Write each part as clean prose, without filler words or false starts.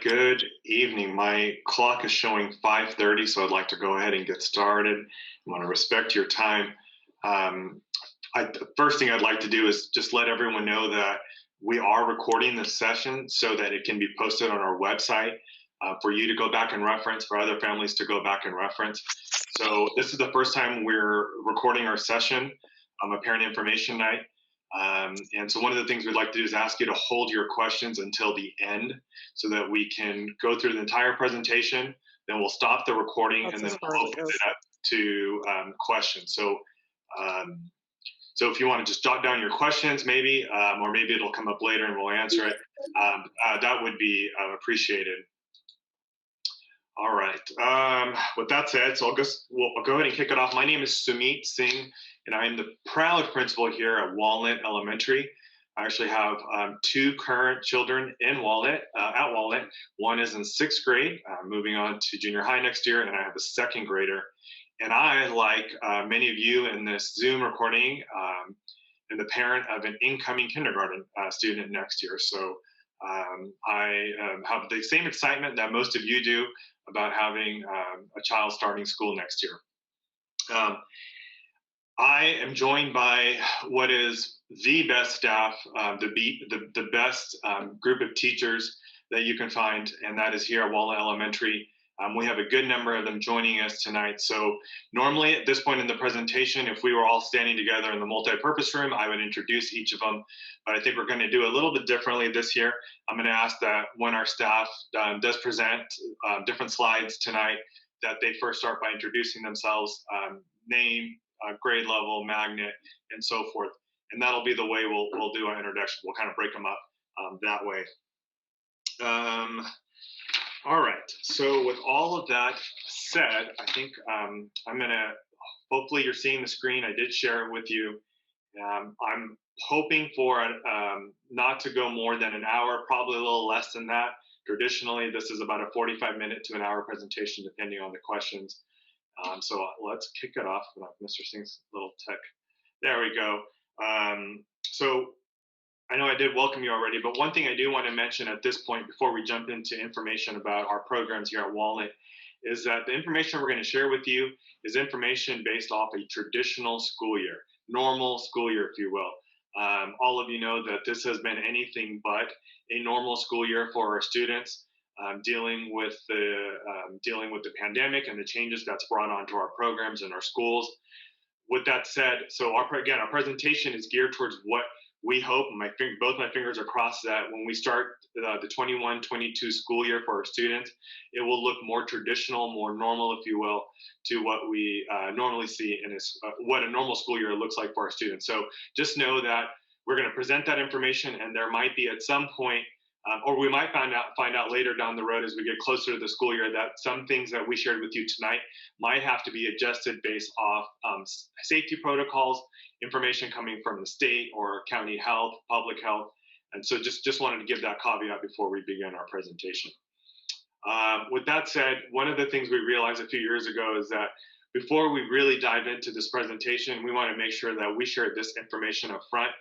good evening. My clock is showing 5:30, so I'd like to go ahead and get started. I want to respect your time. Um, the first thing I'd like to do is just let everyone know that we are recording this session so that it can be posted on our website for you to go back and reference, for other families to go back and reference. So this is the first time we're recording our session, a Parent Information Night. And so one of the things we'd like to do is ask you to hold your questions until the end so that we can go through the entire presentation. Then we'll stop the recording and then we'll open it up to questions. So if you want to just jot down your questions maybe, or maybe it'll come up later and we'll answer it, that would be appreciated. All right. With that said, so I'll go ahead and kick it off. My name is Sumit Singh, and I am the proud principal here at Walnut Elementary. I actually have two current children in Walnut, at Walnut. One is in sixth grade, moving on to junior high next year, and I have a second grader. And I, like many of you in this Zoom recording, am the parent of an incoming kindergarten student next year. So I have the same excitement that most of you do about having a child starting school next year. I am joined by what is the best staff, the best group of teachers that you can find, and that is here at Walnut Elementary. We have a good number of them joining us tonight. So normally at this point in the presentation, if we were all standing together in the multi-purpose room, I would introduce each of them. But I think we're going to do a little bit differently this year. I'm going to ask that when our staff does present different slides tonight, that they first start by introducing themselves, name, grade level, magnet, and so forth. And that'll be the way we'll do our introduction. We'll kind of break them up that way. All right, so with all of that said, I think I'm gonna, hopefully you're seeing the screen. I did share it with you. I'm hoping for not to go more than an hour, probably a little less than that. Traditionally, this is about a 45-minute to an hour presentation, depending on the questions. So let's kick it off with Mr. Singh's little tech. There we go. So I know I did welcome you already, but one thing I do want to mention at this point before we jump into information about our programs here at Walnut is that the information we're going to share with you is information based off a traditional school year, normal school year, if you will. All of you know that this has been anything but a normal school year for our students, dealing with the pandemic and the changes that's brought onto our programs and our schools. With that said, so our presentation is geared towards what we hope, both my fingers are crossed, that when we start the 21-22 school year for our students, it will look more traditional, more normal, if you will, to what we normally see in what a normal school year looks like for our students. So just know that we're going to present that information, and there might be at some point, or we might find out later down the road as we get closer to the school year, that some things that we shared with you tonight might have to be adjusted based off safety protocols, information coming from the state or county health, public health. And so just wanted to give that caveat before we begin our presentation. With that said, one of the things we realized a few years ago is that before we really dive into this presentation, we want to make sure that we share this information up front.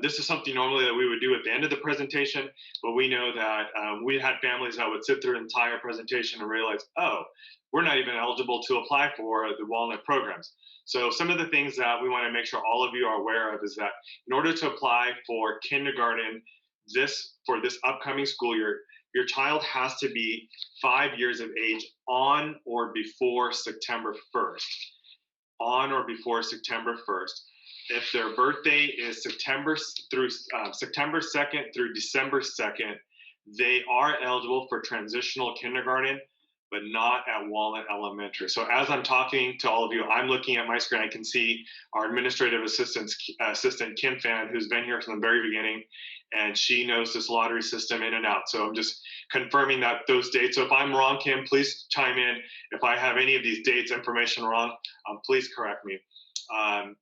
This is something normally that we would do at the end of the presentation, but we know that we had families that would sit through an entire presentation and realize, oh, we're not even eligible to apply for the Walnut programs. So some of the things that we want to make sure all of you are aware of is that in order to apply for kindergarten for this upcoming school year, your child has to be 5 years of age on or before September 1st. On or before September 1st. If their birthday is September 2nd through December 2nd, they are eligible for transitional kindergarten, but not at Walnut Elementary. So as I'm talking to all of you, I'm looking at my screen. I can see our administrative assistant, Kim Fan, who's been here from the very beginning, and she knows this lottery system in and out. So I'm just confirming that those dates. So if I'm wrong, Kim, please chime in. If I have any of these dates information wrong, please correct me.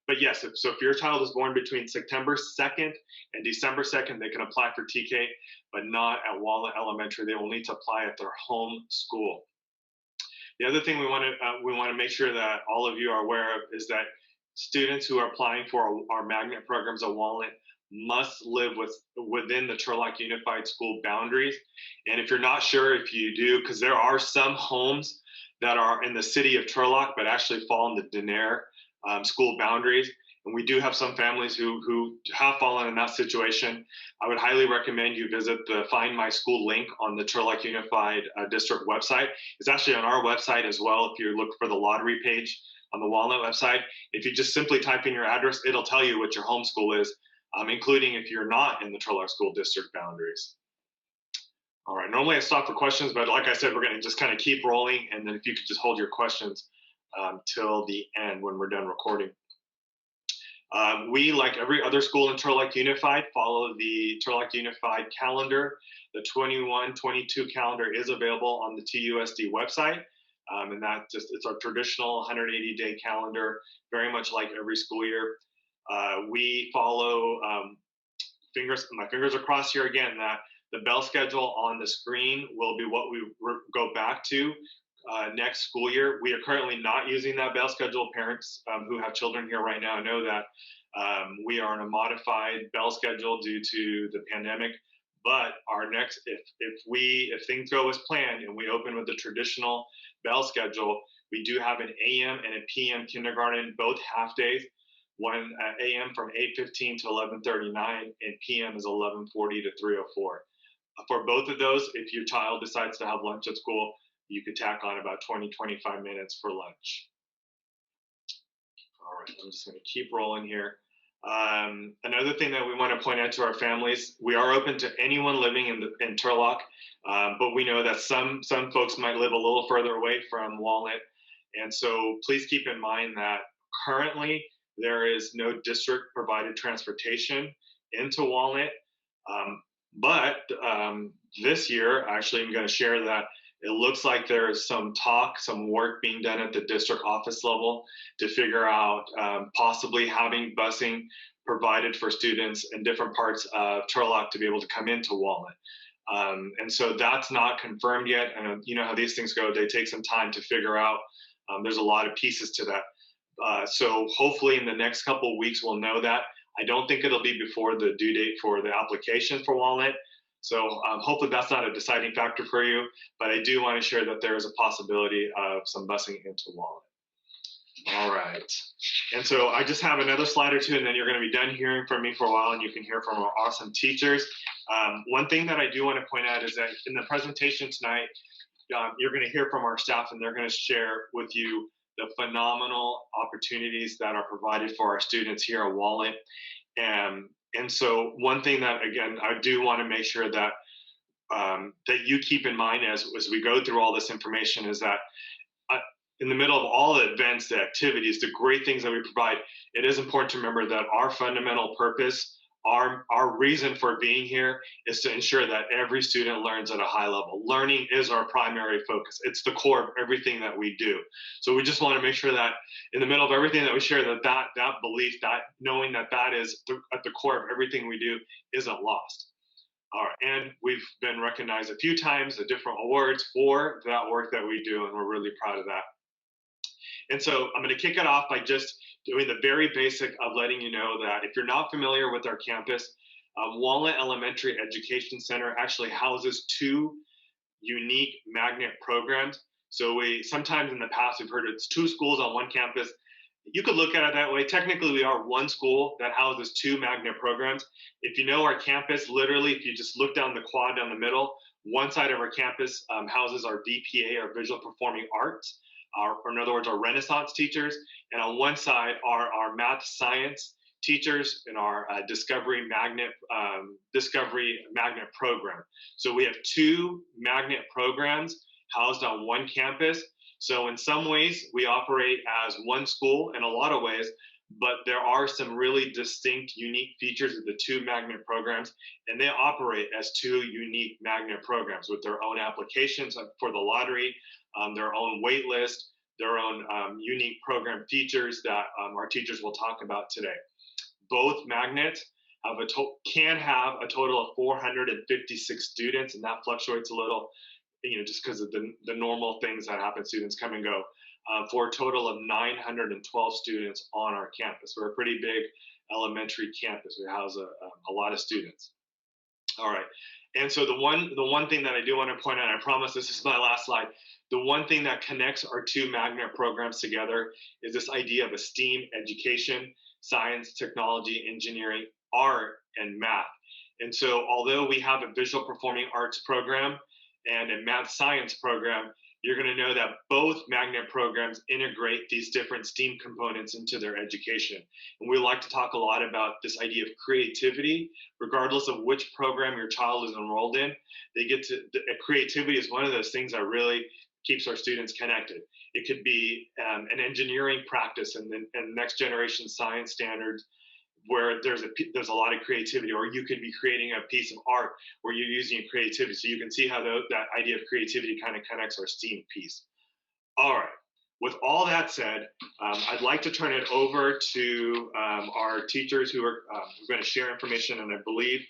But yes, if your child is born between September 2nd and December 2nd, they can apply for TK, but not at Walnut Elementary. They will need to apply at their home school. The other thing we want to make sure that all of you are aware of is that students who are applying for our magnet programs at Walnut must live within the Turlock Unified School boundaries. And if you're not sure if you do, because there are some homes that are in the city of Turlock but actually fall in the Denair school boundaries. And we do have some families who have fallen in that situation. I would highly recommend you visit the Find My School link on the Turlock Unified District website. It's actually on our website as well if you look for the lottery page on the Walnut website. If you just simply type in your address, it'll tell you what your home school is, including if you're not in the Turlock School District boundaries. All right, normally I stop for questions, but like I said, we're going to just kind of keep rolling. And then if you could just hold your questions till the end when we're done recording. We, like every other school in Turlock Unified, follow the Turlock Unified calendar. The 21-22 calendar is available on the TUSD website. And that it's our traditional 180-day calendar, very much like every school year. We follow, my fingers are crossed here again, that the bell schedule on the screen will be what we go back to next school year. We are currently not using that bell schedule. Parents who have children here right now know that we are on a modified bell schedule due to the pandemic. But our next, if things go as planned and we open with the traditional bell schedule, we do have an AM and a PM kindergarten, both half days. One AM from 8:15 to 11:39, and PM is 11:40 to 3:04. For both of those, if your child decides to have lunch at school, you could tack on about 20-25 minutes for lunch. All right, I'm just going to keep rolling here. Another thing that we want to point out to our families, we are open to anyone living in Turlock, but we know that some folks might live a little further away from Walnut. And so please keep in mind that currently there is no district provided transportation into Walnut. But this year, actually, I'm going to share that it looks like there is some work being done at the district office level to figure out possibly having busing provided for students in different parts of Turlock to be able to come into Walnut. And so that's not confirmed yet. And you know how these things go, they take some time to figure out. There's a lot of pieces to that. So hopefully in the next couple of weeks, we'll know that. I don't think it'll be before the due date for the application for Walnut. So hopefully that's not a deciding factor for you, but I do want to share that there is a possibility of some busing into Walnut. All right. And so I just have another slide or two, and then you're going to be done hearing from me for a while, and you can hear from our awesome teachers. One thing that I do want to point out is that in the presentation tonight, you're going to hear from our staff, and they're going to share with you the phenomenal opportunities that are provided for our students here at Walnut. And so one thing that, again, I do want to make sure that that you keep in mind as we go through all this information is that in the middle of all the events, the activities, the great things that we provide, it is important to remember that our fundamental purpose, our reason for being here is to ensure that every student learns at a high level. Learning is our primary focus. It's the core of everything that we do. So we just want to make sure that in the middle of everything that we share, that belief, that knowing that is at the core of everything we do isn't lost. All right, and we've been recognized a few times at different awards for that work that we do, and we're really proud of that. And so I'm going to kick it off by just doing the very basic of letting you know that if you're not familiar with our campus, Walnut Elementary Education Center actually houses two unique magnet programs. So sometimes in the past we've heard it's two schools on one campus. You could look at it that way. Technically, we are one school that houses two magnet programs. If you know our campus, literally, if you just look down the quad down the middle, one side of our campus houses our VPA, our Visual Performing Arts, or in other words, our Renaissance teachers. And on one side are our math science teachers in our Discovery Magnet program. So we have two magnet programs housed on one campus. So in some ways, we operate as one school in a lot of ways, but there are some really distinct, unique features of the two magnet programs, and they operate as two unique magnet programs with their own applications for the lottery, their own wait list, their own unique program features that our teachers will talk about today. Both magnets can have a total of 456 students, and that fluctuates a little, just because of the normal things that happen. Students come and go, for a total of 912 students on our campus. We're a pretty big Elementary campus. We house a lot of students. All right. And so the one thing that I do want to point out, I promise this is my last slide. The one thing that connects our two magnet programs together is this idea of a STEAM education: science, technology, engineering, art, and math. And so although we have a visual performing arts program and a math science program, you're going to know that both magnet programs integrate these different STEAM components into their education. And we like to talk a lot about this idea of creativity, regardless of which program your child is enrolled in. They get to creativity is one of those things that really keeps our students connected. It could be an engineering practice and next generation science standards where there's a lot of creativity, or you could be creating a piece of art where you're using creativity. So you can see how that idea of creativity kind of connects our STEAM piece. All right. With all that said, I'd like to turn it over to our teachers who are going to share information. And I believe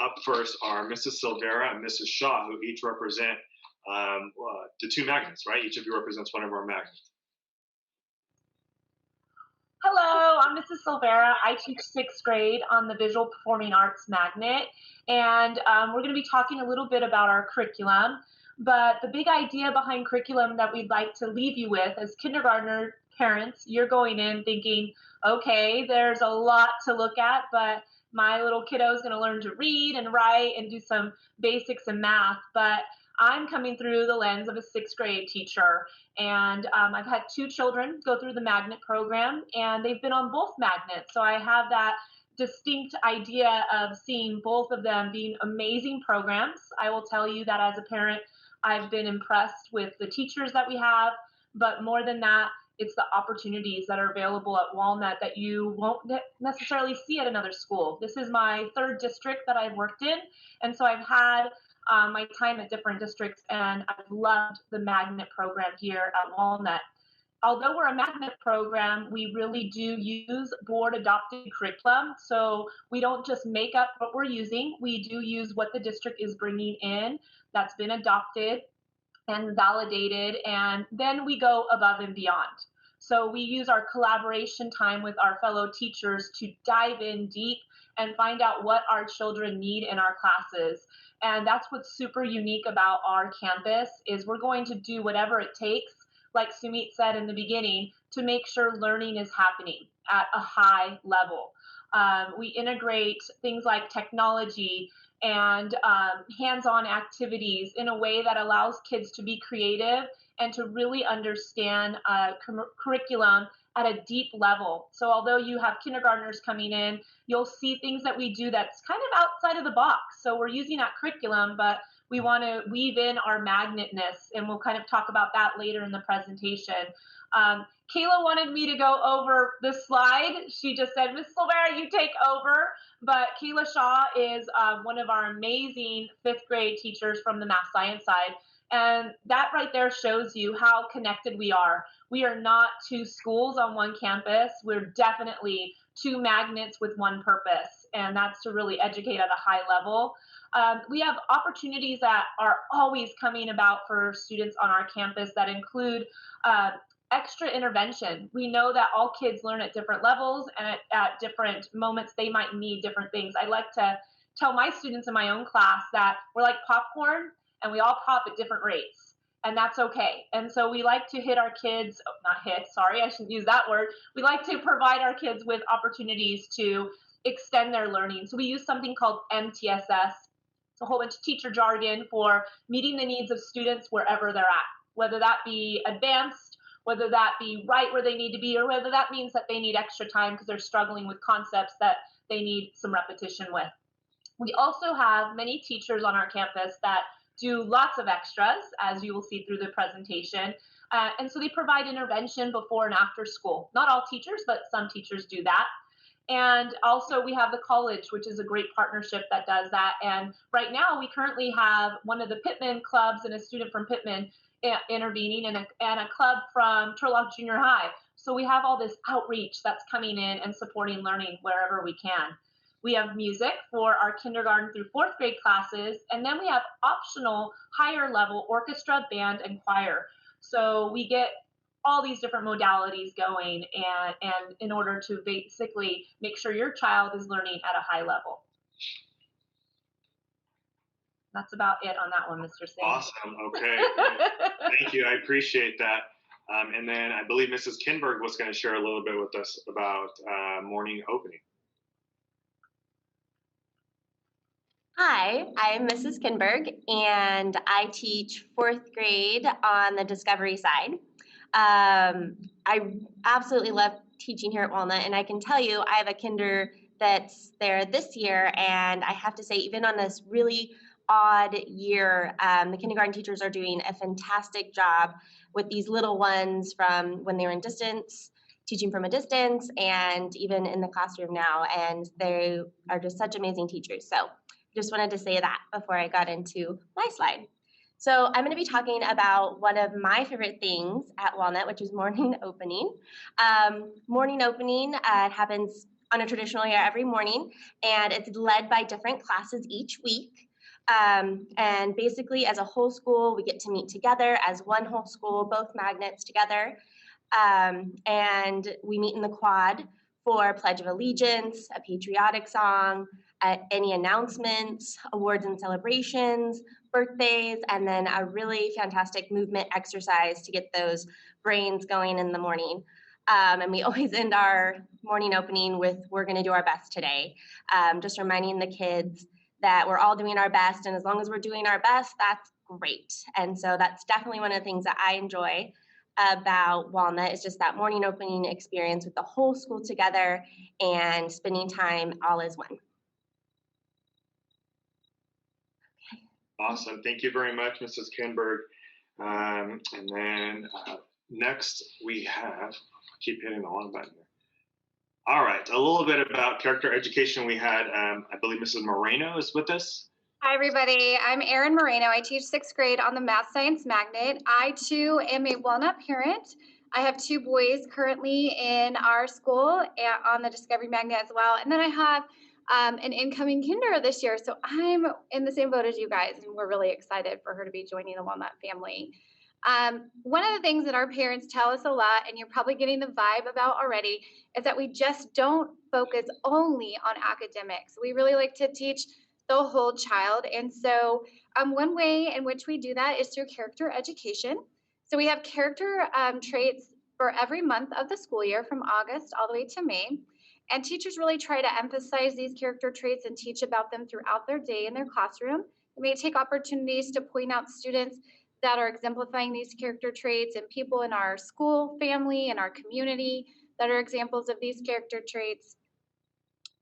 up first are Mrs. Silvera and Mrs. Shaw, who each represent the two magnets, right? Each of you represents one of our magnets. Hello, I'm Mrs. Silvera. I teach 6th grade on the Visual Performing Arts Magnet, and we're going to be talking a little bit about our curriculum. But the big idea behind curriculum that we'd like to leave you with as kindergartner parents, you're going in thinking, okay, there's a lot to look at, but my little kiddo is going to learn to read and write and do some basics in math. But I'm coming through the lens of a 6th grade teacher, and I've had 2 children go through the magnet program, and they've been on both magnets. So I have that distinct idea of seeing both of them being amazing programs. I will tell you that as a parent, I've been impressed with the teachers that we have, but more than that, it's the opportunities that are available at Walnut that you won't necessarily see at another school. This is my 3rd district that I've worked in, and so I've had my time at different districts, and I've loved the magnet program here at Walnut. Although we're a magnet program, we really do use board adopted curriculum. So we don't just make up what we're using. We do use what the district is bringing in that's been adopted and validated, and then we go above and beyond. So we use our collaboration time with our fellow teachers to dive in deep and find out what our children need in our classes. And that's what's super unique about our campus is we're going to do whatever it takes, like Sumit said in the beginning, to make sure learning is happening at a high level. We integrate things like technology and hands-on activities in a way that allows kids to be creative and to really understand curriculum at a deep level. So although you have kindergartners coming in, you'll see things that we do that's kind of outside of the box. So we're using that curriculum, but we want to weave in our magnetness, and we'll kind of talk about that later in the presentation. Kayla wanted me to go over this slide. She just said, Ms. Silvera, you take over. But Kayla Shaw is one of our amazing 5th grade teachers from the math science side. And that right there shows you how connected we are. We are not 2 schools on one campus. We're definitely 2 magnets with one purpose, and that's to really educate at a high level. We have opportunities that are always coming about for students on our campus that include extra intervention. We know that all kids learn at different levels, and at different moments they might need different things. I like to tell my students in my own class that we're like popcorn, and we all pop at different rates, and that's okay. And so we like to hit our kids, not hit, sorry, I shouldn't use that word. We like to provide our kids with opportunities to extend their learning. So we use something called MTSS. It's a whole bunch of teacher jargon for meeting the needs of students wherever they're at, whether that be advanced, whether that be right where they need to be, or whether that means that they need extra time because they're struggling with concepts that they need some repetition with. We also have many teachers on our campus that do lots of extras, as you will see through the presentation. And so they provide intervention before and after school. Not all teachers, but some teachers do that. And also we have the college, which is a great partnership that does that. And right now we currently have one of the Pittman clubs and a student from Pittman intervening, and a club from Turlock Junior High. So we have all this outreach that's coming in and supporting learning wherever we can. We have music for our kindergarten through 4th grade classes, and then we have optional higher level orchestra, band, and choir. So we get all these different modalities going, and in order to basically make sure your child is learning at a high level. That's about it on that one, Mr. Singh. Awesome. Okay. Thank you. I appreciate that. And then I believe Mrs. Kinberg was going to share a little bit with us about morning opening. Hi, I'm Mrs. Kinberg, and I teach 4th grade on the Discovery side. I absolutely love teaching here at Walnut, and I can tell you I have a kinder that's there this year, and I have to say, even on this really odd year, the kindergarten teachers are doing a fantastic job with these little ones from when they were in distance, teaching from a distance, and even in the classroom now, and they are just such amazing teachers. So just wanted to say that before I got into my slide. So I'm going to be talking about one of my favorite things at Walnut, which is morning opening. Morning opening happens on a traditional year every morning, and it's led by different classes each week. And basically, as a whole school, we get to meet together as one whole school, both magnets together. And we meet in the quad for Pledge of Allegiance, a patriotic song, any announcements, awards and celebrations, birthdays, and then a really fantastic movement exercise to get those brains going in the morning. And we always end our morning opening with, we're gonna do our best today. Just reminding the kids that we're all doing our best, and as long as we're doing our best, that's great. And so that's definitely one of the things that I enjoy about Walnut, is just that morning opening experience with the whole school together and spending time all as one. Awesome. Thank you very much, Mrs. Kinberg. And then next we have, keep hitting the long button here. All right, a little bit about character education. We had, I believe Mrs. Moreno is with us. Hi, everybody. I'm Erin Moreno. I teach 6th grade on the Math Science Magnet. I, too, am a Walnut parent. I have 2 boys currently in our school on the Discovery Magnet as well. And then I have an incoming kinder this year. So I'm in the same boat as you guys, and we're really excited for her to be joining the Walnut family. One of the things that our parents tell us a lot, and you're probably getting the vibe about already, is that we just don't focus only on academics. We really like to teach the whole child. And so one way in which we do that is through character education. So we have character traits for every month of the school year, from August all the way to May. And teachers really try to emphasize these character traits and teach about them throughout their day in their classroom. They may take opportunities to point out students that are exemplifying these character traits, and people in our school family and our community that are examples of these character traits.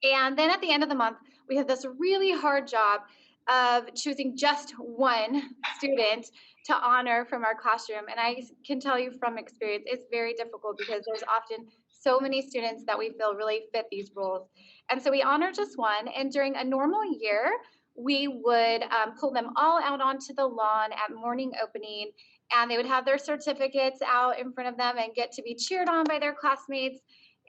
And then at the end of the month, we have this really hard job of choosing just one student to honor from our classroom. And I can tell you from experience, it's very difficult because there's often so many students that we feel really fit these roles. And so we honor just one. And during a normal year, we would pull them all out onto the lawn at morning opening, and they would have their certificates out in front of them and get to be cheered on by their classmates.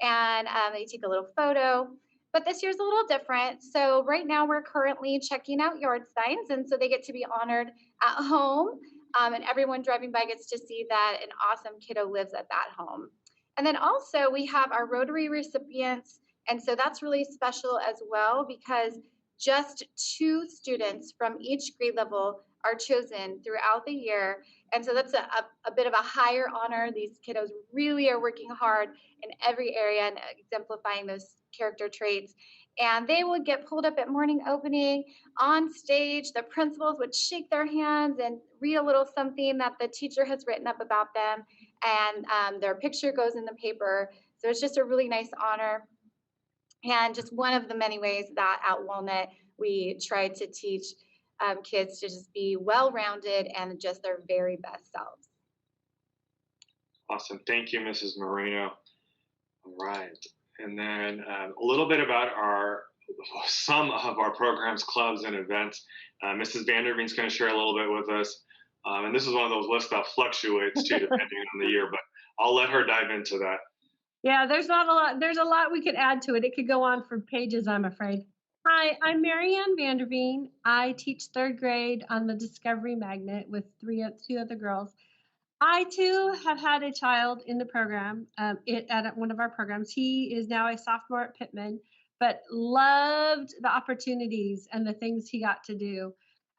And they take a little photo. But this year's a little different. So right now we're currently checking out yard signs, and so they get to be honored at home, and everyone driving by gets to see that an awesome kiddo lives at that home. And then also we have our Rotary recipients, and so that's really special as well, because just 2 students from each grade level are chosen throughout the year. And so that's a bit of a higher honor. These kiddos really are working hard in every area and exemplifying those character traits. And they would get pulled up at morning opening on stage. The principals would shake their hands and read a little something that the teacher has written up about them. And their picture goes in the paper. So it's just a really nice honor. And just one of the many ways that at Walnut we try to teach kids to just be well-rounded and just their very best selves. Awesome. Thank you, Mrs. Moreno. All right. And then a little bit about some of our programs, clubs, and events. Mrs. Vanderveen's going to share a little bit with us. And this is one of those lists that fluctuates too, depending on the year, but I'll let her dive into that. Yeah, there's not a lot. There's a lot we could add to it. It could go on for pages, I'm afraid. Hi, I'm Marianne Vanderveen. I teach 3rd grade on the Discovery Magnet with 2 other girls. I too have had a child in the program, at one of our programs. He is now a sophomore at Pittman, but loved the opportunities and the things he got to do.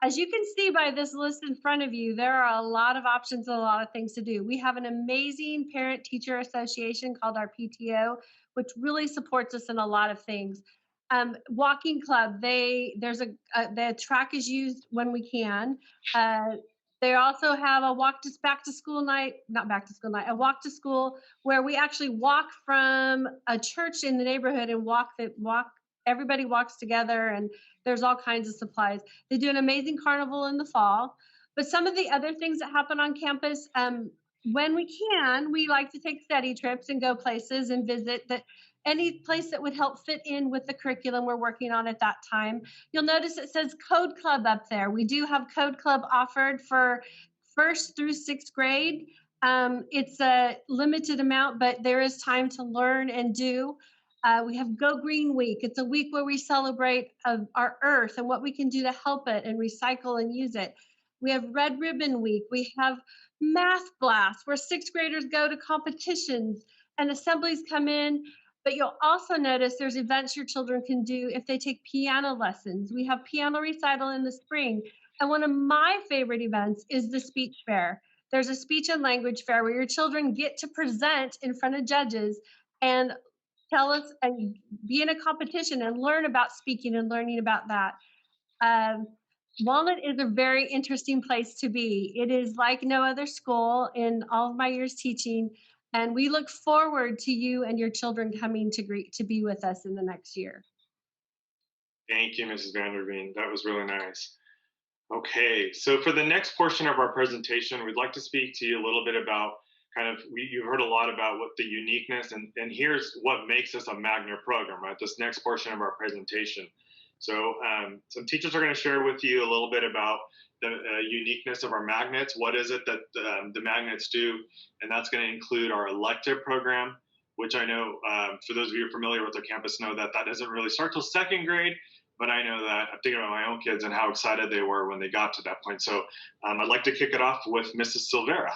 As you can see by this list in front of you, there are a lot of options and a lot of things to do. We have an amazing parent teacher association called our PTO, which really supports us in a lot of things. Walking club, the track is used when we can. They also have a back to school night, not back to school night, a walk to school where we actually walk from a church in the neighborhood and everybody walks together, and there's all kinds of supplies. They do an amazing carnival in the fall. But some of the other things that happen on campus, when we can, we like to take study trips and go places and visit any place that would help fit in with the curriculum we're working on at that time. You'll notice it says Code Club up there. We do have Code Club offered for 1st through 6th grade. It's a limited amount, but there is time to learn and do. We have Go Green Week. It's a week where we celebrate our earth and what we can do to help it and recycle and use it. We have Red Ribbon Week. We have Math Blast, where 6th graders go to competitions and assemblies come in. But you'll also notice there's events your children can do if they take piano lessons. We have piano recital in the spring. And one of my favorite events is the speech fair. There's a speech and language fair where your children get to present in front of judges and tell us and be in a competition and learn about speaking and learning about that. Walnut is a very interesting place to be. It is like no other school in all of my years teaching. And we look forward to you and your children coming to be with us in the next year. Thank you, Mrs. Vanderveen. That was really nice. Okay, so for the next portion of our presentation, we'd like to speak to you a little bit about you've heard a lot about what the uniqueness, and here's what makes us a magnet program, right? This next portion of our presentation. So some teachers are going to share with you a little bit about the uniqueness of our magnets. What is it that the magnets do? And that's going to include our elective program, which I know for those of you familiar with our campus know that doesn't really start till 2nd grade. But I know that I'm thinking about my own kids and how excited they were when they got to that point. So I'd like to kick it off with Mrs. Silvera.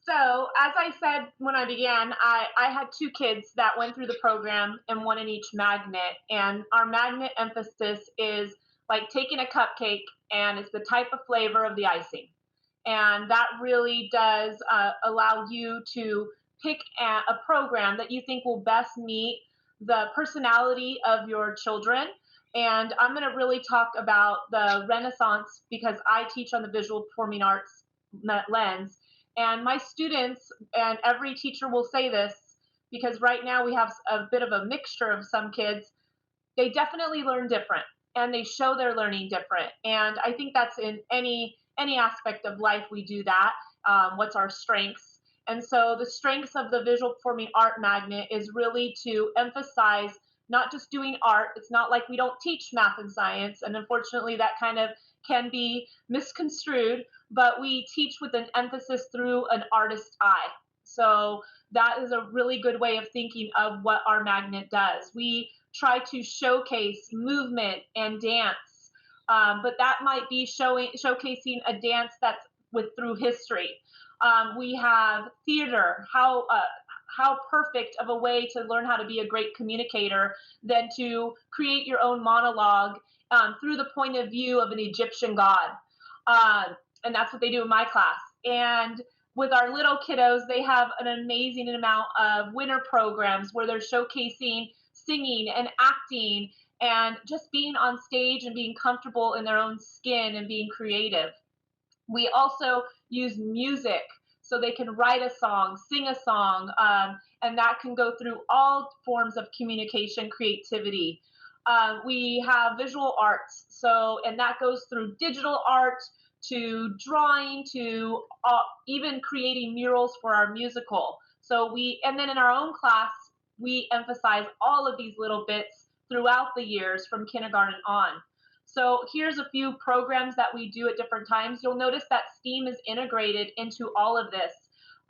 So as I said when I began, I had 2 kids that went through the program and 1 in each magnet. And our magnet emphasis is like taking a cupcake and it's the type of flavor of the icing. And that really does allow you to pick a program that you think will best meet the personality of your children. And I'm going to really talk about the Renaissance because I teach on the visual performing arts lens. And my students, and every teacher will say this, because right now we have a bit of a mixture of some kids, they definitely learn different and they show they're learning different. And I think that's in any aspect of life we do that. What's our strengths? And so the strengths of the visual performing art magnet is really to emphasize not just doing art. It's not like we don't teach math and science. And unfortunately, that kind of can be misconstrued, but we teach with an emphasis through an artist's eye. So that is a really good way of thinking of what our magnet does. We try to showcase movement and dance, but that might be showcasing a dance that's through history. We have theater, how perfect of a way to learn how to be a great communicator than to create your own monologue through the point of view of an Egyptian god. And that's what they do in my class. And with our little kiddos, they have an amazing amount of winter programs where they're showcasing singing and acting and just being on stage and being comfortable in their own skin and being creative. We also use music, so they can write a song, sing a song, and that can go through all forms of communication, creativity. We have visual arts, and that goes through digital art to drawing to even creating murals for our musical. And then in our own class, we emphasize all of these little bits throughout the years from kindergarten on. So here's a few programs that we do at different times. You'll notice that STEAM is integrated into all of this.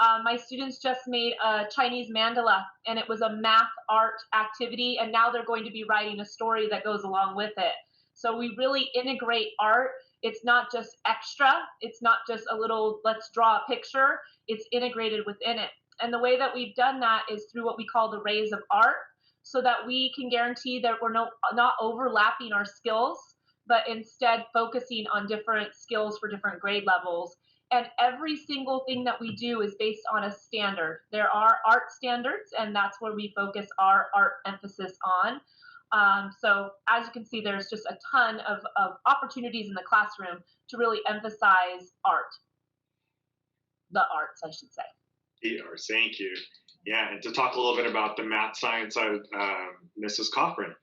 My students just made a Chinese mandala, and it was a math art activity, and now they're going to be writing a story that goes along with it. So we really integrate art It's not just extra. It's not just a little, let's draw a picture. It's integrated within it. And the way that we've done that is through what we call the rays of art, so that we can guarantee that we're not overlapping our skills, but instead focusing on different skills for different grade levels. And every single thing that we do is based on a standard. There are art standards, and that's where we focus our art emphasis on. So as you can see, there's just a ton of opportunities in the classroom to really emphasize art. The arts, I should say. Thank you. Yeah, and to talk a little bit about the math science side, Mrs. Cochran.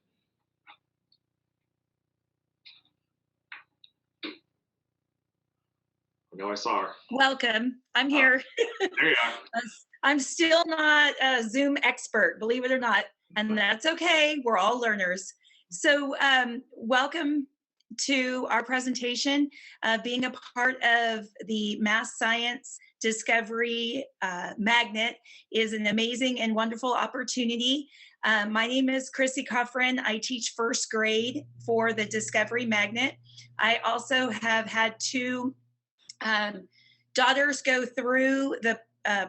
I know I saw her. Welcome. I'm here. There you are. I'm still not a Zoom expert, believe it or not, and that's okay. We're all learners. So welcome to our presentation. Being a part of the Math Science Discovery Magnet is an amazing and wonderful opportunity. My name is Chrissy Cochran. I teach first grade for the Discovery Magnet. I also have had two daughters go through the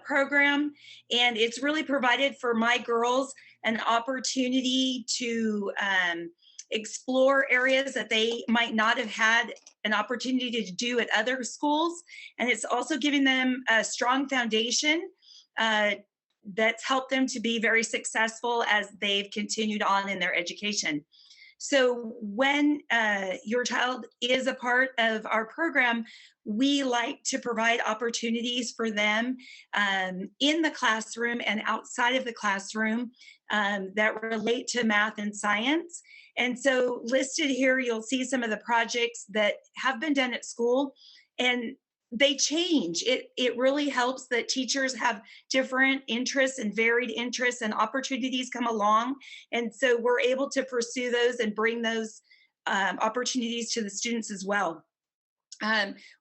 program, and it's really provided for my girls an opportunity to explore areas that they might not have had an opportunity to do at other schools. And it's also giving them a strong foundation that's helped them to be very successful as they've continued on in their education. So when your child is a part of our program, we like to provide opportunities for them in the classroom and outside of the classroom that relate to math and science. And so listed here, you'll see some of the projects that have been done at school, and they change. It really helps that teachers have different interests and varied interests, and opportunities come along. And so we're able to pursue those and bring those opportunities to the students as well.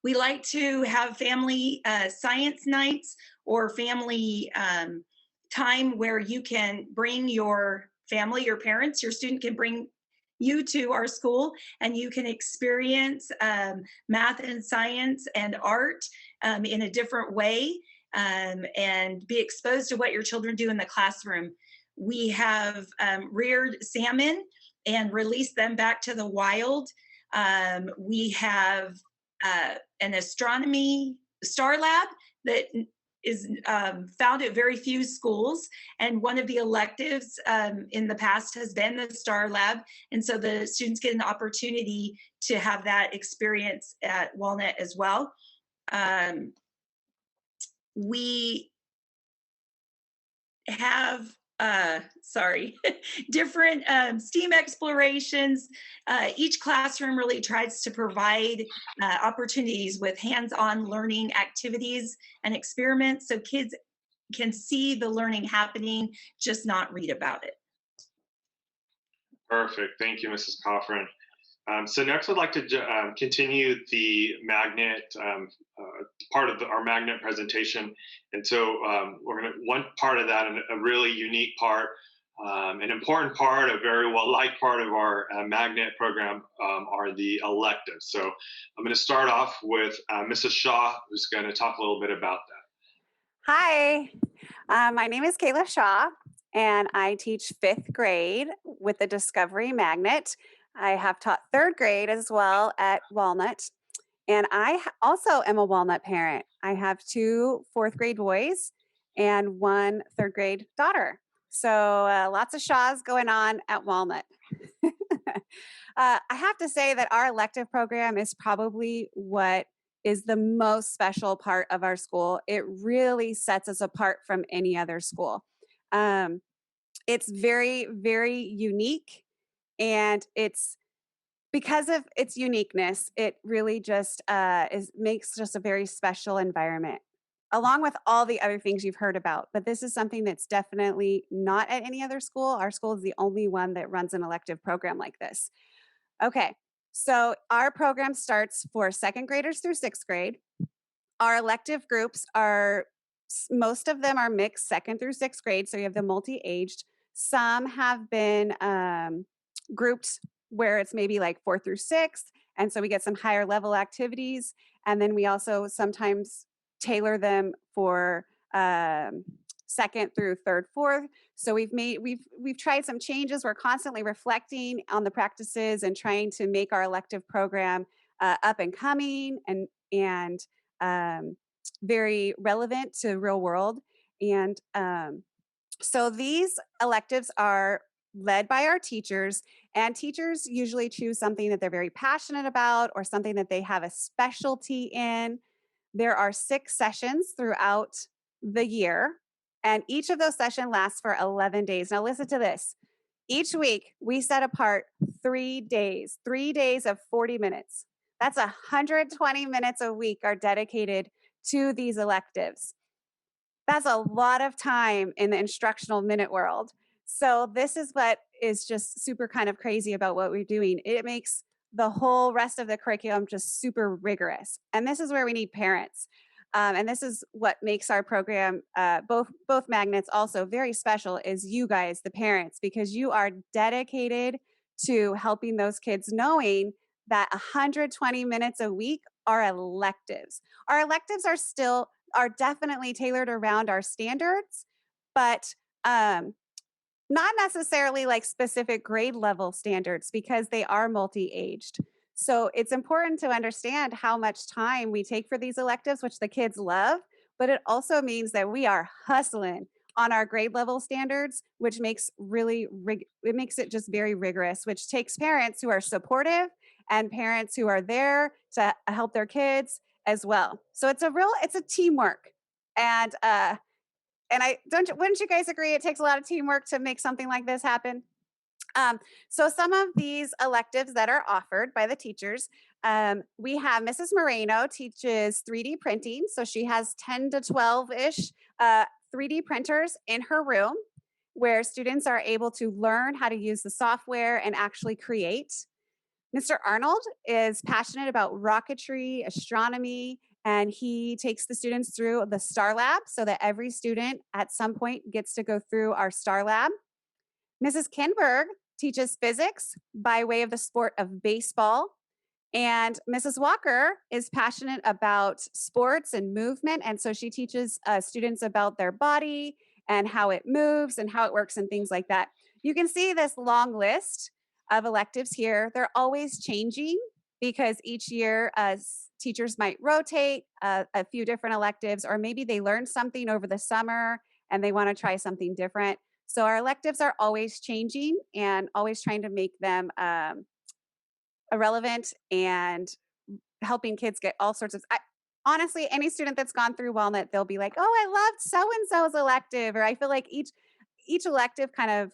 We like to have family science nights or family time where you can bring your family, your parents, your student can bring you to our school, and you can experience math and science and art in a different way, and be exposed to what your children do in the classroom. We have reared salmon and released them back to the wild. We have an astronomy star lab that is found at very few schools, and one of the electives in the past has been the star lab, and so the students get an opportunity to have that experience at Walnut as well. We have different STEAM explorations. Each classroom really tries to provide opportunities with hands-on learning activities and experiments, so kids can see the learning happening, just not read about it. Perfect. Thank you, Mrs. Cochran. So next I'd like to continue the magnet, part of our magnet presentation. And so one part of that, a really unique part, an important part, a very well-liked part of our magnet program are the electives. So I'm going to start off with Mrs. Shaw, who's going to talk a little bit about that. Hi, my name is Kayla Shaw, and I teach 5th grade with the Discovery Magnet. I have taught 3rd grade as well at Walnut, and I also am a Walnut parent. I have 2 4th grade boys and 1 3rd grade daughter. So lots of Shaws going on at Walnut. I have to say that our elective program is probably what is the most special part of our school. It really sets us apart from any other school. It's very, very unique, and it's because of its uniqueness, it really just makes just a very special environment, along with all the other things you've heard about. But this is something that's definitely not at any other school. Our school is the only one that runs an elective program like this. Okay, so our program starts for 2nd graders through 6th grade. Our elective groups are, most of them are mixed 2nd through 6th grade, so you have the multi-aged. Some have been grouped where it's maybe like 4th through 6th, And so we get some higher level activities. And then we also sometimes tailor them for second through third, fourth. So we've tried some changes. We're constantly reflecting on the practices and trying to make our elective program up and coming and very relevant to real world. And so these electives are led by our teachers, and teachers usually choose something that they're very passionate about or something that they have a specialty in. There are 6 sessions throughout the year, and each of those sessions lasts for 11 days. Now listen to this. Each week, we set apart 3 days of 40 minutes. That's 120 minutes a week are dedicated to these electives. That's a lot of time in the instructional minute world. So this is what is just super kind of crazy about what we're doing. It makes the whole rest of the curriculum just super rigorous. And this is where we need parents. And this is what makes our program, both magnets also very special, is you guys, the parents, because you are dedicated to helping those kids, knowing that 120 minutes a week are electives. Our electives are definitely tailored around our standards, but not necessarily like specific grade level standards because they are multi-aged. So it's important to understand how much time we take for these electives, which the kids love, but it also means that we are hustling on our grade level standards, which makes it makes it just very rigorous, which takes parents who are supportive and parents who are there to help their kids as well. So it's a teamwork. And wouldn't you guys agree it takes a lot of teamwork to make something like this happen? So some of these electives that are offered by the teachers, we have Mrs. Moreno teaches 3D printing. So she has 10 to 12-ish 3D printers in her room where students are able to learn how to use the software and actually create. Mr. Arnold is passionate about rocketry, astronomy, and he takes the students through the Star Lab so that every student at some point gets to go through our Star Lab. Mrs. Kinberg teaches physics by way of the sport of baseball. And Mrs. Walker is passionate about sports and movement. And so she teaches students about their body and how it moves and how it works and things like that. You can see this long list of electives here. They're always changing because each year teachers might rotate a few different electives, or maybe they learned something over the summer and they want to try something different. So our electives are always changing and always trying to make them relevant and helping kids get all sorts of, honestly, any student that's gone through Walnut, they'll be like, oh, I loved so-and-so's elective, or I feel like each elective kind of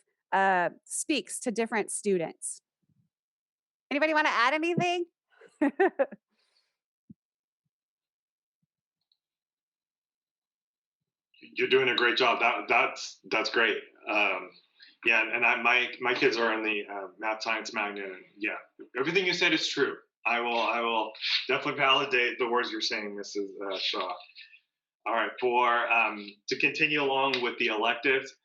speaks to different students. Anybody want to add anything? You're doing a great job. That's great. Yeah, and my kids are in the math science magnet, and yeah, everything you said is true. I will definitely validate the words you're saying, Mrs. Shaw. All right, to continue along with the electives,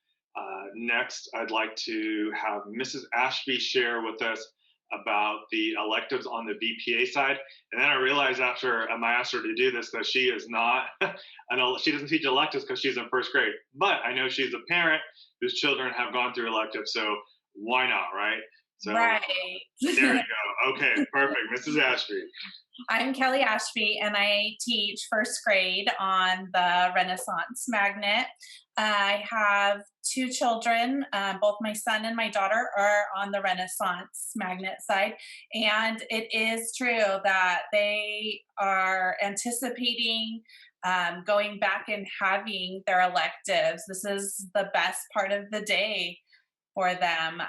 next I'd like to have Mrs. Ashby share with us about the electives on the VPA side. And then I realized after I asked her to do this that she is not, she doesn't teach electives because she's in first grade. But I know she's a parent whose children have gone through electives, so why not, right? So right. There you go. Okay, perfect. Mrs. Ashby. I'm Kelly Ashby, and I teach first grade on the Renaissance Magnet. I have 2 children. Both my son and my daughter are on the Renaissance Magnet side. And it is true that they are anticipating going back and having their electives. This is the best part of the day for them.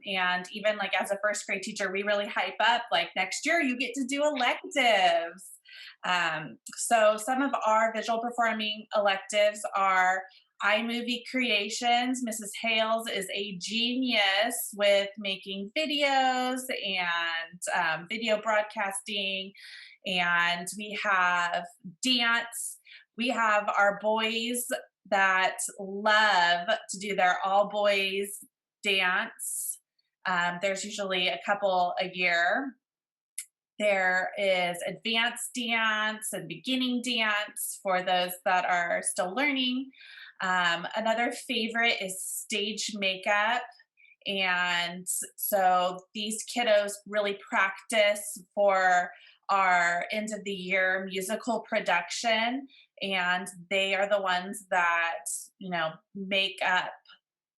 And even like as a first grade teacher, we really hype up like next year you get to do electives. So some of our visual performing electives are iMovie creations. Mrs. Hales is a genius with making videos and video broadcasting. And we have dance. We have our boys that love to do their all boys dance. There's usually a couple a year. There is advanced dance and beginning dance for those that are still learning. Another favorite is stage makeup. And so these kiddos really practice for our end of the year musical production. And they are the ones that, make up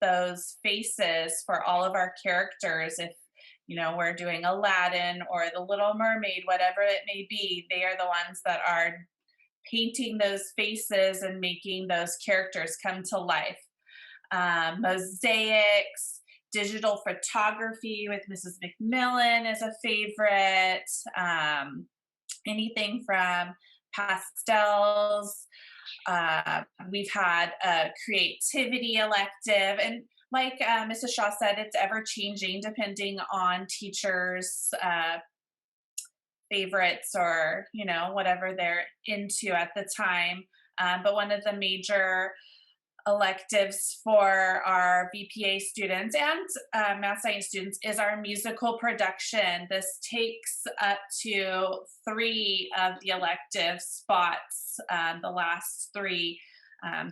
those faces for all of our characters. If we're doing Aladdin or the Little Mermaid, whatever it may be, they are the ones that are painting those faces and making those characters come to life. Mosaics, digital photography with Mrs. McMillan is a favorite. Anything from pastels. We've had a creativity elective, and like Mrs. Shaw said, it's ever changing depending on teachers' favorites or whatever they're into at the time. But one of the major electives for our BPA students and math science students is our musical production. This takes up to 3 of the elective spots, the last 3.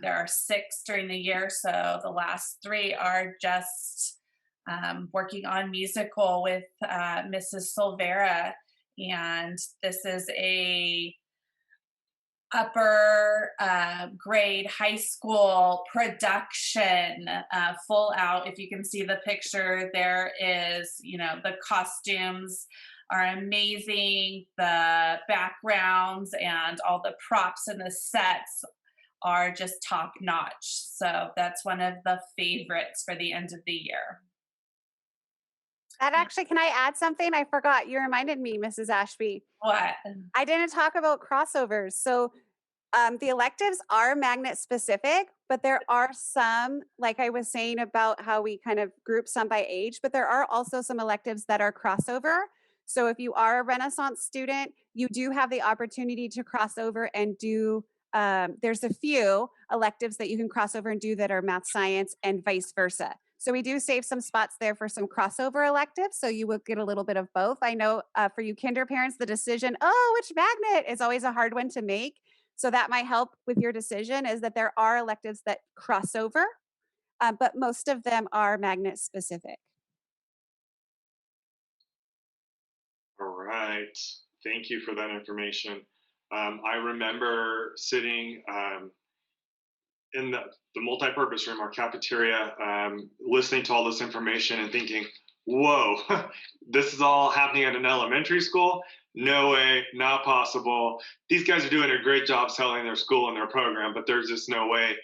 There are 6 during the year, so the last 3 are just working on musical with Mrs. Silvera. And this is a upper grade high school production, full out. If you can see the picture, there is, the costumes are amazing. The backgrounds and all the props and the sets are just top notch. So that's one of the favorites for the end of the year. That actually, can I add something? I forgot. You reminded me, Mrs. Ashby. What? I didn't talk about crossovers. So the electives are magnet specific, but there are some, like I was saying about how we kind of group some by age, but there are also some electives that are crossover. So if you are a Renaissance student, you do have the opportunity to cross over and do, there's a few electives that you can cross over and do that are math science and vice versa. So we do save some spots there for some crossover electives, so you will get a little bit of both. I know for you kinder parents, the decision, which magnet, is always a hard one to make. So that might help with your decision, is that there are electives that cross over, but most of them are magnet specific. All right. Thank you for that information. I remember sitting in the multi-purpose room, our cafeteria, listening to all this information and thinking, whoa, this is all happening at an elementary school? No way, not possible. These guys are doing a great job selling their school and their program, but there's just no way.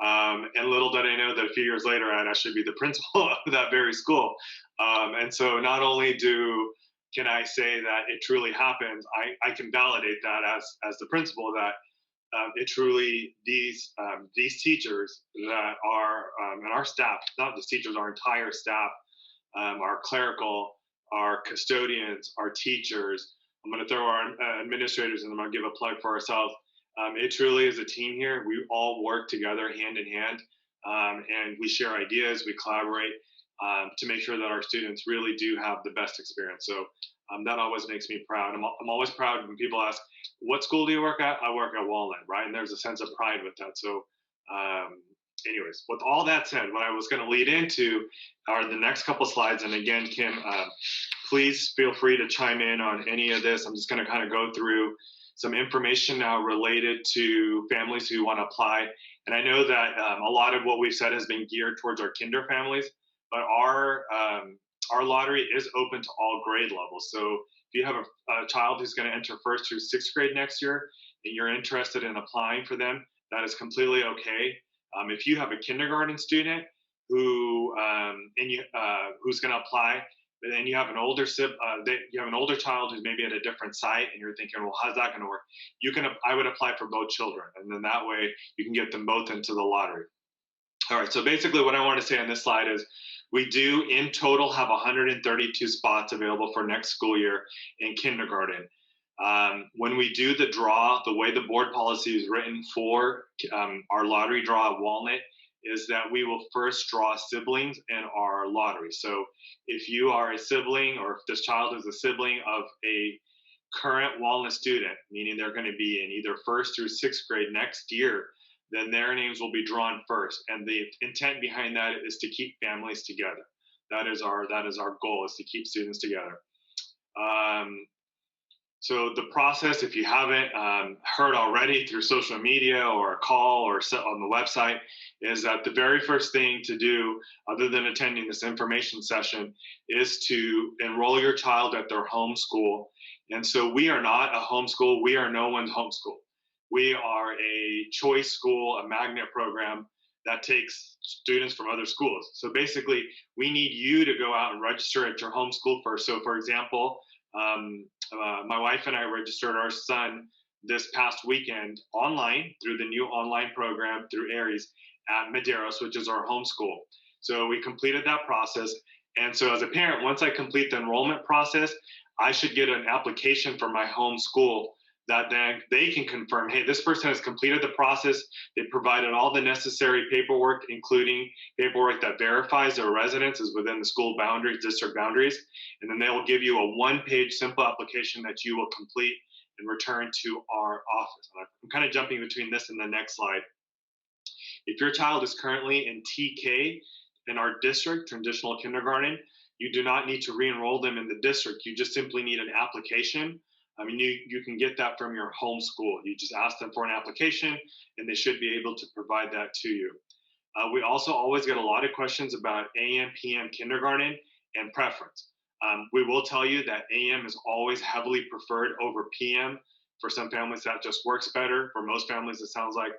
And little did I know that a few years later, I'd actually be the principal of that very school. And so not only can I say that it truly happens, I can validate that as the principal, that it truly, these teachers that are, and our staff, not just teachers, our entire staff, our clerical, our custodians, our teachers, I'm going to throw our administrators and I'm going to give a plug for ourselves. It truly is a team here. We all work together hand in hand, and we share ideas, we collaborate to make sure that our students really do have the best experience. So that always makes me proud. I'm always proud when people ask, what school do you work at? I work at Walnut, right? And there's a sense of pride with that. So anyways, with all that said, what I was going to lead into are the next couple slides. And again, Kim, please feel free to chime in on any of this. I'm just going to kind of go through some information now related to families who want to apply. And I know that a lot of what we've said has been geared towards our kinder families, but our lottery is open to all grade levels. So if you have a child who's going to enter 1st through 6th grade next year and you're interested in applying for them, that is completely okay. If you have a kindergarten student who's going to apply, but then you have an older child who's maybe at a different site, and you're thinking, well, how's that going to work? I would apply for both children, and then that way you can get them both into the lottery. All right. So basically, what I want to say on this slide is we do in total have 132 spots available for next school year in kindergarten. When we do the draw, the way the board policy is written for our lottery draw at Walnut is that we will first draw siblings in our lottery. So if you are a sibling, or if this child is a sibling of a current Walnut student, meaning they're going to be in either 1st through 6th grade next year, then their names will be drawn first. And the intent behind that is to keep families together. That is our goal, is to keep students together. So the process, if you haven't heard already through social media or a call or on the website, is that the very first thing to do, other than attending this information session, is to enroll your child at their home school. And so we are not a homeschool. We are no one's homeschool. We are a choice school, a magnet program that takes students from other schools. So basically, we need you to go out and register at your home school first. So for example, my wife and I registered our son this past weekend online through the new online program through Aries at Medeiros, which is our home school. So we completed that process. And so as a parent, once I complete the enrollment process, I should get an application for my home school that then they can confirm, hey, this person has completed the process. They provided all the necessary paperwork, including paperwork that verifies their residence is within the school boundaries, district boundaries. And then they will give you a one-page simple application that you will complete and return to our office. I'm kind of jumping between this and the next slide. If your child is currently in TK in our district, traditional kindergarten, you do not need to re-enroll them in the district. You just simply need an application. I mean, you can get that from your home school. You just ask them for an application, and they should be able to provide that to you. We also always get a lot of questions about AM, PM kindergarten and preference. We will tell you that AM is always heavily preferred over PM. For some families, that just works better. For most families, it sounds like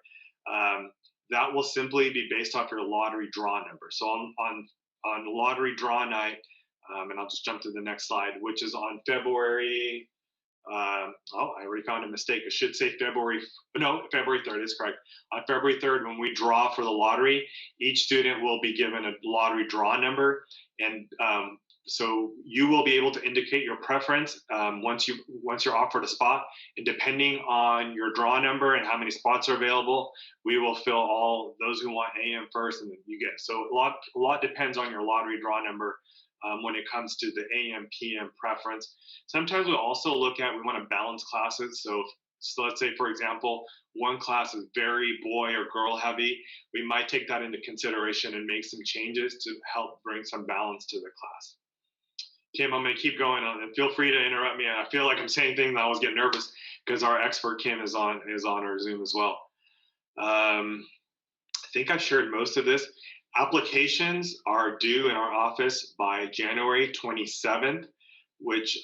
that will simply be based off your lottery draw number. So on lottery draw night, and I'll just jump to the next slide, which is on February. I already found a mistake. It should say February 3rd is correct. On February 3rd, when we draw for the lottery, each student will be given a lottery draw number. And so you will be able to indicate your preference once you're offered a spot. And depending on your draw number and how many spots are available, we will fill all those who want AM first, and then you get. So a lot depends on your lottery draw number when it comes to the AM, PM preference. Sometimes we also we want to balance classes. So let's say, for example, one class is very boy or girl heavy. We might take that into consideration and make some changes to help bring some balance to the class. Kim, I'm going to keep going on, and feel free to interrupt me. I feel like I'm saying things and I always get nervous because our expert Kim is on our Zoom as well. I think I've shared most of this. Applications are due in our office by January 27th, which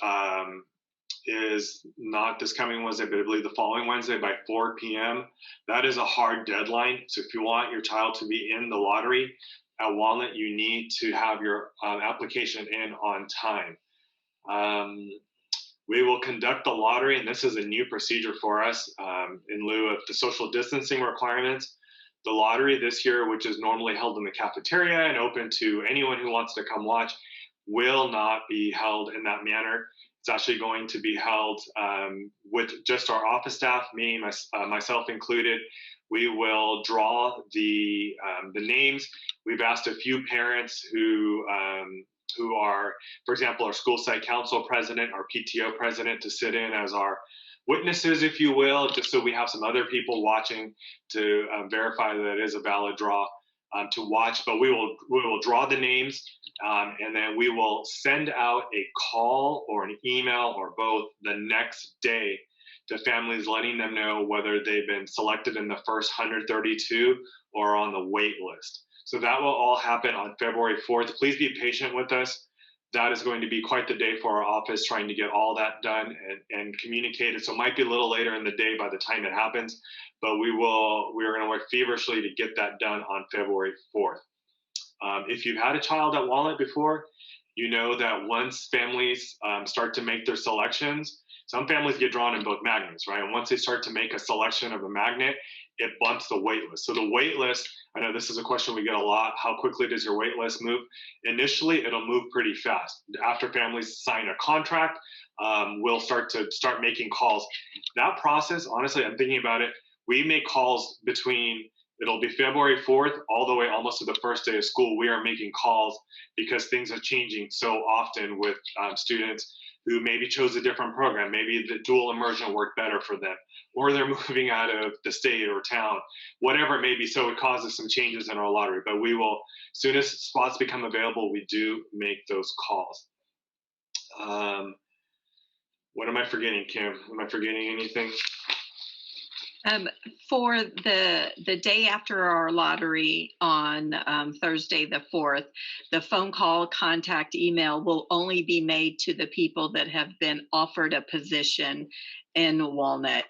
is not this coming Wednesday, but I believe the following Wednesday by 4 p.m. That is a hard deadline. So if you want your child to be in the lottery at Walnut, you need to have your application in on time. We will conduct the lottery, and this is a new procedure for us in lieu of the social distancing requirements. The lottery this year, which is normally held in the cafeteria and open to anyone who wants to come watch, will not be held in that manner. It's actually going to be held with just our office staff, me, myself included. We will draw the names. We've asked a few parents who are, for example, our school site council president, our PTO president, to sit in as our witnesses, if you will, just so we have some other people watching to verify that it is a valid draw to watch. But we will draw the names, and then we will send out a call or an email or both the next day to families, letting them know whether they've been selected in the first 132 or on the wait list. So that will all happen on February 4th. Please be patient with us. That is going to be quite the day for our office, trying to get all that done and communicated. So it might be a little later in the day by the time it happens, but we are going to work feverishly to get that done on February 4th. If you've had a child at Walnut before, you know that once families start to make their selections, some families get drawn in both magnets, right? And once they start to make a selection of a magnet, it bumps the wait list. So the wait list, I know this is a question we get a lot. How quickly does your wait list move? Initially, it'll move pretty fast. After families sign a contract, we'll start making calls. That process, honestly, I'm thinking about it, we make calls it'll be February 4th all the way almost to the first day of school. We are making calls because things are changing so often with students who maybe chose a different program. Maybe the dual immersion worked better for them, or they're moving out of the state or town, whatever it may be. So it causes some changes in our lottery, but we will, as soon as spots become available, we do make those calls. What am I forgetting, Kim? Am I forgetting anything? For the day after our lottery on Thursday the 4th, the phone call, contact, email will only be made to the people that have been offered a position in Walnut.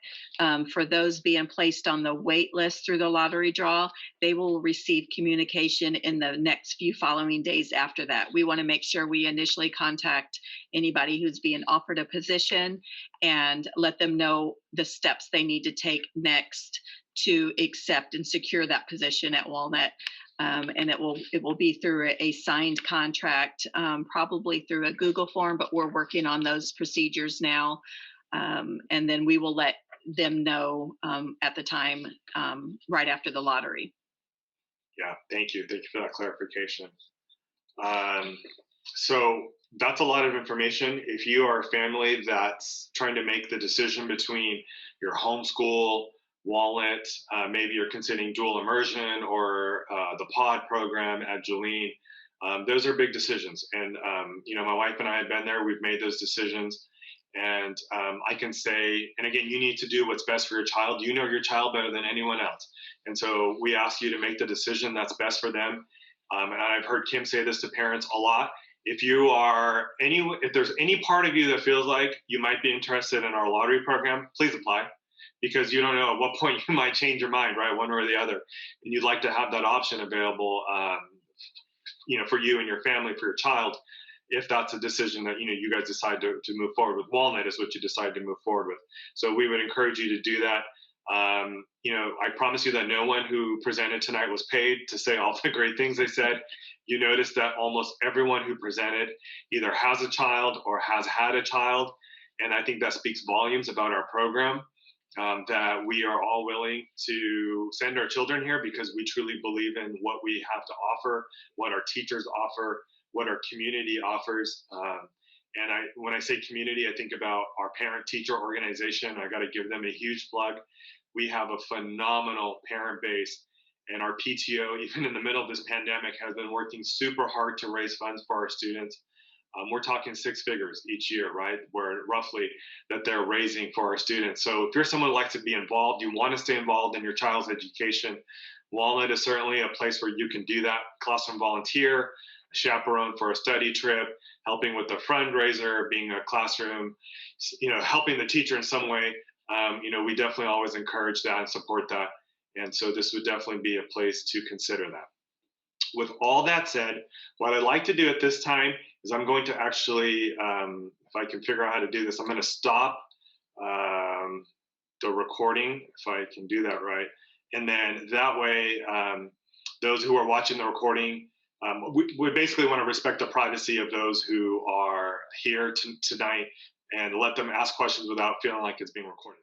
For those being placed on the wait list through the lottery draw, they will receive communication in the next few following days after that. We want to make sure we initially contact anybody who's being offered a position and let them know the steps they need to take next to accept and secure that position at Walnut. And it will be through a signed contract, probably through a Google form, but we're working on those procedures now. And then we will let them know at the time right after the lottery. Yeah, thank you. Thank you for that clarification. So that's a lot of information. If you are a family that's trying to make the decision between your homeschool, Walnut, maybe you're considering dual immersion or the pod program at Jolene, those are big decisions. And, my wife and I have been there. We've made those decisions. And I can say, and again, you need to do what's best for your child. You know your child better than anyone else. And so we ask you to make the decision that's best for them. And I've heard Kim say this to parents a lot. If there's any part of you that feels like you might be interested in our lottery program, please apply, because you don't know at what point you might change your mind, right? One or the other. And you'd like to have that option available, for you and your family, for your child. If that's a decision that you guys decide to move forward with, Walnut is what you decide to move forward with. So we would encourage you to do that. I promise you that no one who presented tonight was paid to say all the great things they said. You notice that almost everyone who presented either has a child or has had a child, and I think that speaks volumes about our program. That we are all willing to send our children here because we truly believe in what we have to offer, what our teachers offer, what our community offers. And when I say community, I think about our parent-teacher organization. I got to give them a huge plug. We have a phenomenal parent base, and our PTO, even in the middle of this pandemic, has been working super hard to raise funds for our students. We're talking 6 figures each year, right? Where roughly that they're raising for our students. So if you're someone who likes to be involved, you want to stay involved in your child's education, Walnut is certainly a place where you can do that. Classroom volunteer, chaperone for a study trip, helping with the fundraiser, being a classroom, helping the teacher in some way. We definitely always encourage that and support that. And so this would definitely be a place to consider that. With all that said, what I'd like to do at this time is I'm going to actually, if I can figure out how to do this, I'm going to stop the recording, if I can do that right. And then that way, those who are watching the recording, we basically want to respect the privacy of those who are here tonight and let them ask questions without feeling like it's being recorded.